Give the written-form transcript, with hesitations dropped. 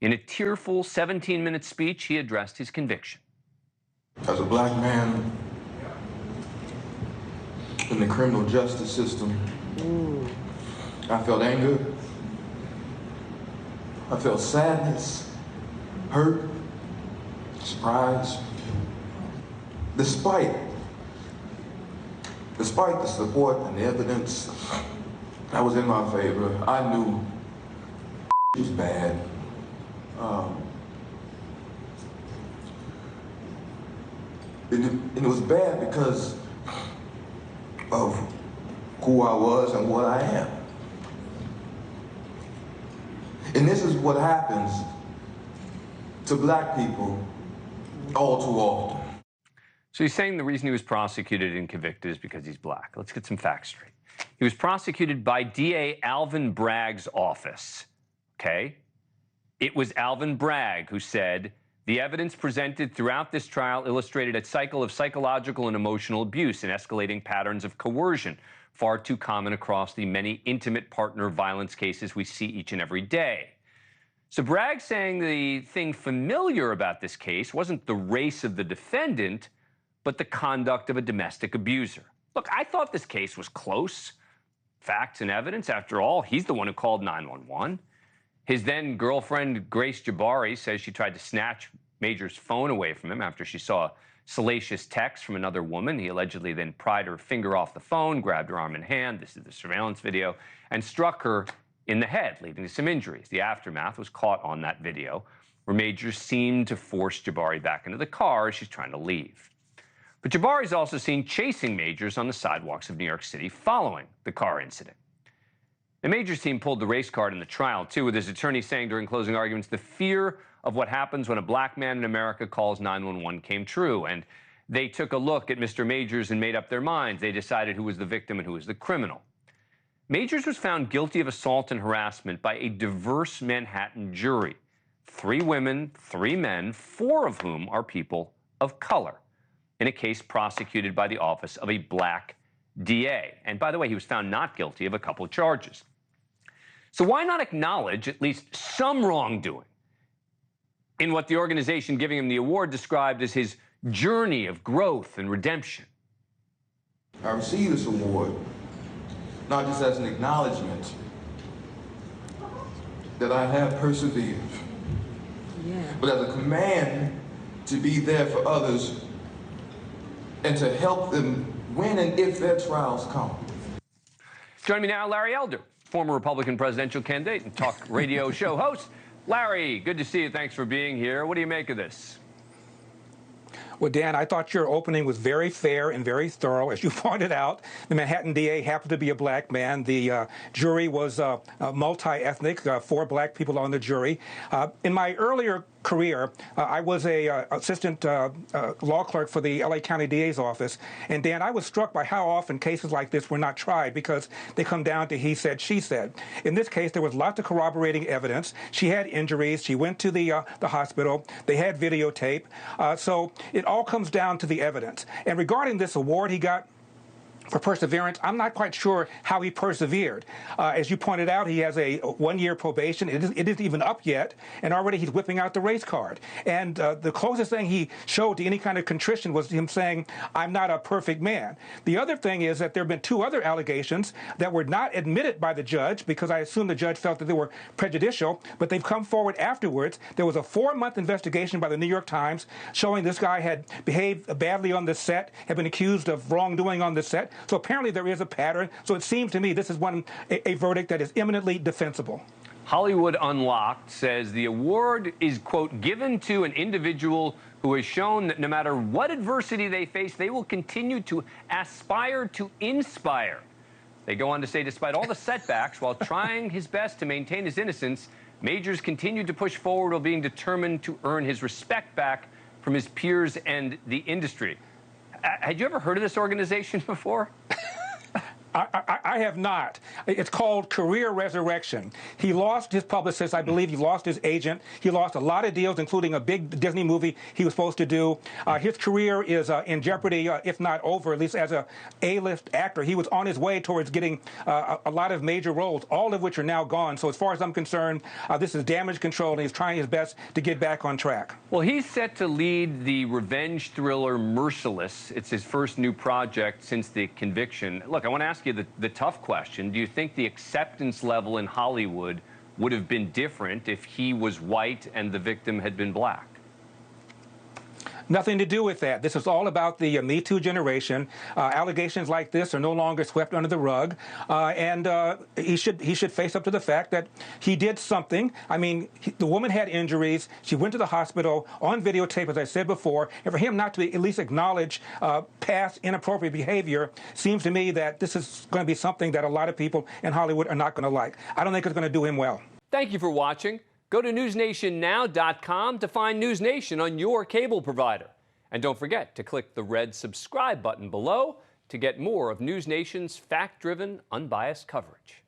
In a tearful 17-minute speech, he addressed his conviction. As a black man in the criminal justice system, I felt anger, I felt sadness, hurt, surprise. Despite the support and the evidence that was in my favor, I knew it was bad. And it was bad because of who I was and what I am. And this is what happens to black people all too often. So he's saying the reason he was prosecuted and convicted is because he's black. Let's get some facts straight. He was prosecuted by DA Alvin Bragg's office, okay? It was Alvin Bragg who said, the evidence presented throughout this trial illustrated a cycle of psychological and emotional abuse and escalating patterns of coercion, far too common across the many intimate partner violence cases we see each and every day. So Bragg saying the thing familiar about this case wasn't the race of the defendant, but the conduct of a domestic abuser. Look, I thought this case was close. Facts and evidence, after all, he's the one who called 911. His then girlfriend, Grace Jabari, says she tried to snatch Major's phone away from him after she saw a salacious text from another woman. He allegedly then pried her finger off the phone, grabbed her arm and hand, this is the surveillance video, and struck her in the head, leading to some injuries. The aftermath was caught on that video, where Major seemed to force Jabari back into the car as she's trying to leave. But Jabari's also seen chasing Majors on the sidewalks of New York City following the car incident. The Majors team pulled the race card in the trial, too, with his attorney saying during closing arguments the fear of what happens when a black man in America calls 911 came true. And they took a look at Mr. Majors and made up their minds. They decided who was the victim and who was the criminal. Majors was found guilty of assault and harassment by a diverse Manhattan jury. 3 women, 3 men, 4 of whom are people of color, in a case prosecuted by the office of a black DA. And by the way, he was found not guilty of a couple of charges. So why not acknowledge at least some wrongdoing in what the organization giving him the award described as his journey of growth and redemption? I received this award not just as an acknowledgement that I have persevered, but as a command to be there for others and to help them when and if their trials come. Joining me now, Larry Elder, former Republican presidential candidate and talk radio show host. Larry, good to see you. Thanks for being here. What do you make of this? Well, Dan, I thought your opening was very fair and very thorough. As you pointed out, the Manhattan DA happened to be a black man. The jury was multi-ethnic, 4 black people on the jury. In my earlier career, I was a assistant law clerk for the LA County DA's office. And Dan, I was struck by how often cases like this were not tried because they come down to he said, she said. In this case, there was lots of corroborating evidence. She had injuries. She went to the hospital. They had videotape. So it all comes down to the evidence. And regarding this award he got for perseverance, I'm not quite sure how he persevered. As you pointed out, he has a 1-year probation. It isn't even up yet, and already he's whipping out the race card. And the closest thing he showed to any kind of contrition was him saying, I'm not a perfect man. The other thing is that there have been 2 other allegations that were not admitted by the judge, because I assume the judge felt that they were prejudicial, but they've come forward afterwards. There was a 4-month investigation by the New York Times showing this guy had behaved badly on the set, had been accused of wrongdoing on the set. So apparently there is a pattern. So it seems to me this is a verdict that is eminently defensible. Hollywood Unlocked says the award is, quote, given to an individual who has shown that no matter what adversity they face, they will continue to aspire to inspire. They go on to say, despite all the setbacks, while trying his best to maintain his innocence, Majors continued to push forward while being determined to earn his respect back from his peers and the industry. Had you ever heard of this organization before? I have not. It's called career resurrection. He lost his publicist. I believe he lost his agent. He lost a lot of deals, including a big Disney movie he was supposed to do. His career is in jeopardy, if not over, at least as a A-list actor. He was on his way towards getting a lot of major roles, all of which are now gone. So as far as I'm concerned, this is damage control, and he's trying his best to get back on track. Well, he's set to lead the revenge thriller Merciless. It's his first new project since the conviction. Look, I want to ask you the tough question. Do you think the acceptance level in Hollywood would have been different if he was white and the victim had been black? Nothing to do with that. This is all about the Me Too generation. Allegations like this are no longer swept under the rug, and he should face up to the fact that he did something. I mean, the woman had injuries. She went to the hospital on videotape, as I said before, and for him not to at least acknowledge past inappropriate behavior seems to me that this is going to be something that a lot of people in Hollywood are not going to like. I don't think it's going to do him well. Thank you for watching. Go to NewsNationNow.com to find NewsNation on your cable provider. And don't forget to click the red subscribe button below to get more of NewsNation's fact-driven, unbiased coverage.